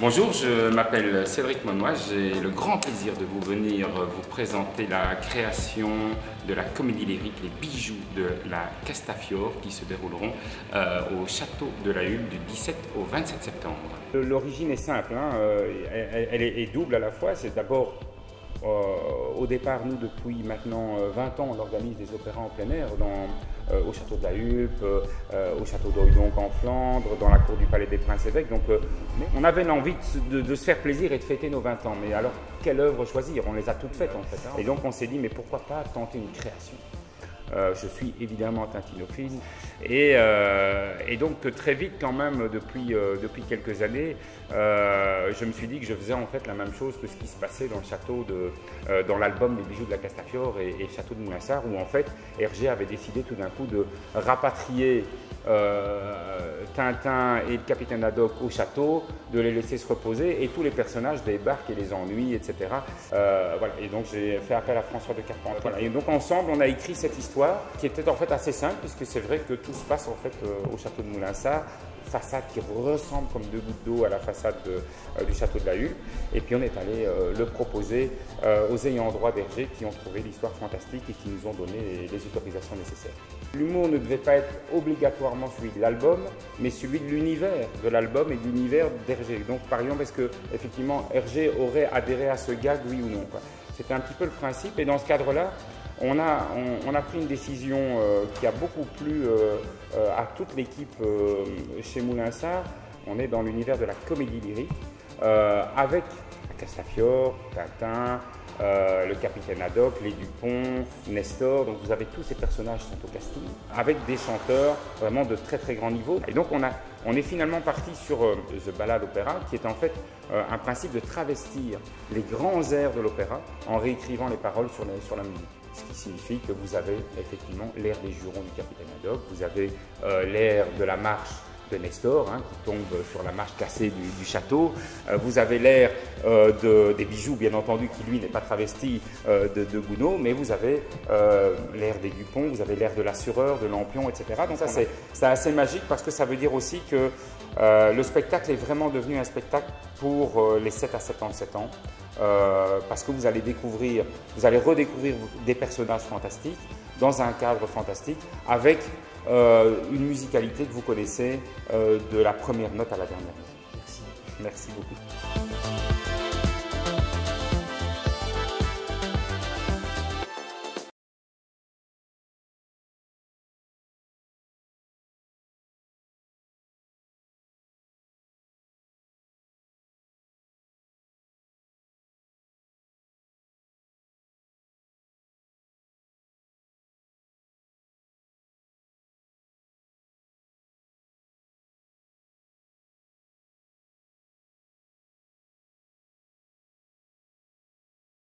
Bonjour, je m'appelle Cédric Monnoy, j'ai le grand plaisir de venir vous présenter la création de la comédie lyrique Les bijoux de la Castafiore qui se dérouleront au château de la Hulle du 17 au 27 septembre. L'origine est simple, hein, elle est double à la fois. C'est d'abord, au départ, nous depuis maintenant 20 ans, on organise des opéras en plein air au château de la Hulle, au château d'Oydonc en Flandre, dans la cour du Palais des Princes-Évêques. Donc on avait l'envie de se faire plaisir et de fêter nos 20 ans. Mais alors, quelle œuvre choisir? On les a toutes faites en fait. Hein. Et donc on s'est dit, mais pourquoi pas tenter une création? Je suis évidemment tintinophile et donc très vite quand même depuis quelques années je me suis dit que je faisais en fait la même chose que ce qui se passait dans le château dans l'album Les bijoux de la Castafiore et le château de Moulinsart, où en fait Hergé avait décidé tout d'un coup de rapatrier Tintin et le capitaine Haddock au château, de les laisser se reposer et tous les personnages débarquent et les ennuient, etc. Voilà. Et donc j'ai fait appel à François de Carpentier. Voilà. Et donc ensemble on a écrit cette histoire qui était en fait assez simple, puisque c'est vrai que tout se passe en fait au château de Moulinsart, façade qui ressemble comme deux gouttes d'eau à la façade du château de la Hulle. Et puis on est allé le proposer aux ayants droit d'Hergé qui ont trouvé l'histoire fantastique et qui nous ont donné les autorisations nécessaires. L'humour ne devait pas être obligatoirement celui de l'album, mais celui de l'univers de l'album et de l'univers d'Hergé. Donc par exemple, est-ce que effectivement Hergé aurait adhéré à ce gag, oui ou non, quoi. C'était un petit peu le principe, et dans ce cadre-là, on a pris une décision qui a beaucoup plu à toute l'équipe chez Moulinsart. On est dans l'univers de la comédie lyrique avec la Castafiore, Tintin, le capitaine Haddock, les Dupont, Nestor. Donc vous avez tous ces personnages qui sont au casting avec des chanteurs vraiment de très très grand niveau. Et donc on est finalement parti sur The Ballade Opéra, qui est en fait un principe de travestir les grands airs de l'opéra en réécrivant les paroles sur la musique. Ce qui signifie que vous avez effectivement l'air des jurons du capitaine Haddock, vous avez l'air de la marche de Nestor, hein, qui tombe sur la marche cassée du château, vous avez l'air des bijoux, bien entendu, qui lui n'est pas travesti de Gounod, mais vous avez l'air des Dupont, vous avez l'air de l'assureur, de Lampion, etc. Donc ça c'est assez magique, parce que ça veut dire aussi que le spectacle est vraiment devenu un spectacle pour les 7 à 77 ans. Parce que vous allez redécouvrir des personnages fantastiques dans un cadre fantastique avec une musicalité que vous connaissez de la première note à la dernière note. Merci. Merci beaucoup.